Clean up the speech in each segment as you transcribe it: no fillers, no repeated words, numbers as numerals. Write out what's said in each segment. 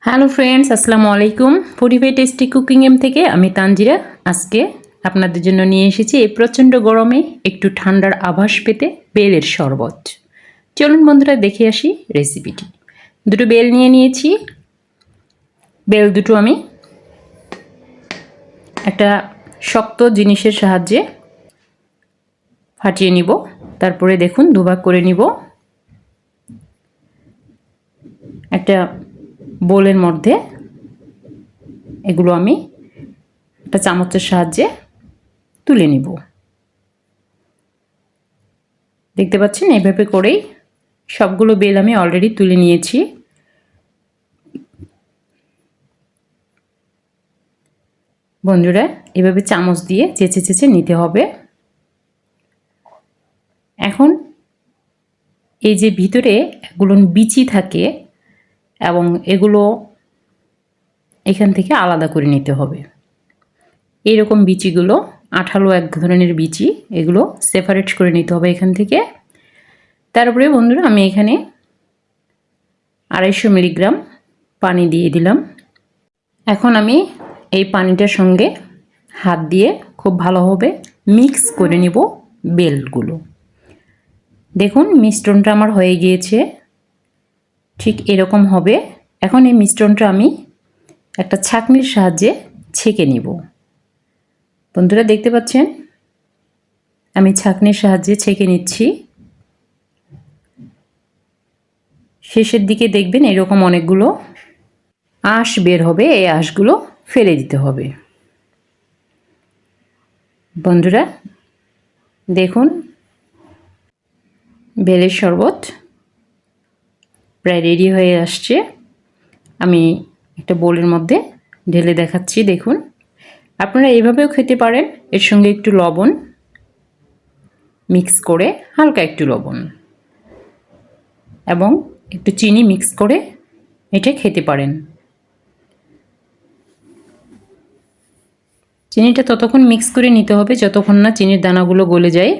Hello friends, আসসালামু আলাইকুম। ফুডিফাই tasty cooking M থেকে আমি তানজিরা আজকে আপনাদের জন্য নিয়ে এসেছি এই প্রচণ্ড গরমে একটু ঠান্ডার আভাস পেতে বেলের শরবত। চলুন বন্ধুরা দেখে আসি রেসিপিটি। দুটো বেল নিয়ে নিয়েছি। বেল দুটো আমি একটা শক্ত জিনিসের সাহায্যে ফাটিয়ে নিব। তারপরে দেখুন দুভাগ করে নিব। একটা বোলের মধ্যে এগুলো আমি একটা চামচের সাহায্যে তুলে নিব। দেখতে পাচ্ছেন এইভাবে করেই সবগুলো বেল আমি অলরেডি তুলে নিয়েছি। বন্ধুরা এভাবে চামচ দিয়ে চেঁচে চেঁচে নিতে হবে। এখন এই যে ভিতরে এগুলো বিচি থাকে এবং এগুলো এখান থেকে আলাদা করে নিতে হবে। এইরকম বিচিগুলো আঠালো এক ধরনের বিচি, এগুলো সেপারেট করে নিতে হবে এখান থেকে। তারপরে বন্ধুরা আমি এখানে 250 মিলিগ্রাম পানি দিয়ে দিলাম। এখন আমি এই পানিটার সঙ্গে হাত দিয়ে খুব ভালোভাবে মিক্স করে নিব বেলগুলো। দেখুন মিশ্রণটা আমার হয়ে গিয়েছে, ঠিক এরকম হবে। এখন এই মিশ্রণটা আমি একটা ছাঁকনির সাহায্যে ছেঁকে নিব। বন্ধুরা দেখতে পাচ্ছেন আমি ছাঁকনির সাহায্যে ছেঁকে নিচ্ছি। শেষের দিকে দেখবেন এরকম অনেকগুলো আঁশ বের হবে, এই আঁশগুলো ফেলে দিতে হবে। বন্ধুরা দেখুন বেলের শরবত প্রায় রেডি হয়ে আসছে। আমি একটা বোলের মধ্যে ঢেলে দেখাচ্ছি। দেখুন আপনারা এইভাবেও খেতে পারেন, এর সঙ্গে একটু লবণ মিক্স করে, হালকা একটু লবণ এবং একটু চিনি মিক্স করে এটা খেতে পারেন। চিনিটা ততক্ষণ মিক্স করে নিতে হবে যতক্ষণ না চিনির দানাগুলো গলে যায়।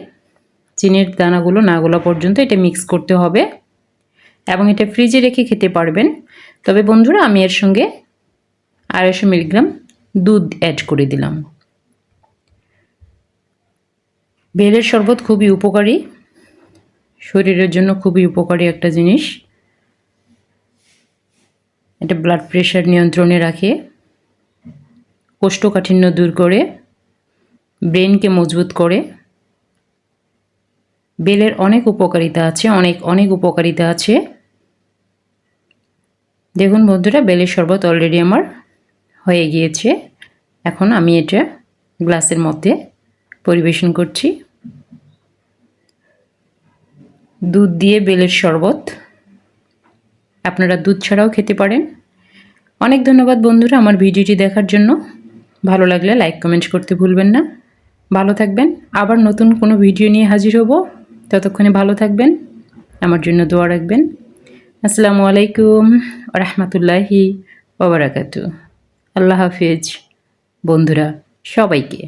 চিনির দানাগুলো না গলা পর্যন্ত এটা মিক্স করতে হবে এবং এটা ফ্রিজে রেখে খেতে পারবেন। তবে বন্ধুরা আমি এর সঙ্গে 250 মিলিগ্রাম দুধ অ্যাড করে দিলাম। বেলের শরবত খুবই উপকারী, শরীরের জন্য খুবই উপকারী একটা জিনিস। এটা ব্লাড প্রেশার নিয়ন্ত্রণে রাখে, কোষ্ঠকাঠিন্য দূর করে, ব্রেনকে মজবুত করে। বেলের অনেক উপকারিতা আছে, অনেক উপকারিতা আছে। দেখুন বন্ধুরা বেলের শরবত অলরেডি আমার হয়ে গিয়েছে। এখন আমি এটা গ্লাসের মধ্যে পরিবেশন করছি। দুধ দিয়ে বেলের শরবত আপনারা দুধ ছাড়াও খেতে পারেন। অনেক ধন্যবাদ বন্ধুরা আমার ভিডিওটি দেখার জন্য। ভালো লাগলে লাইক কমেন্ট করতে ভুলবেন না। ভালো থাকবেন, আবার নতুন কোনো ভিডিও নিয়ে হাজির হব। ততক্ষণে ভালো থাকবেন, আমার জন্য দোয়া রাখবেন। আসসালামু আলাইকুম ওয়া রাহমাতুল্লাহি ওয়া বারাকাতুহু। আল্লাহ হাফেজ বন্ধুরা সবাইকে।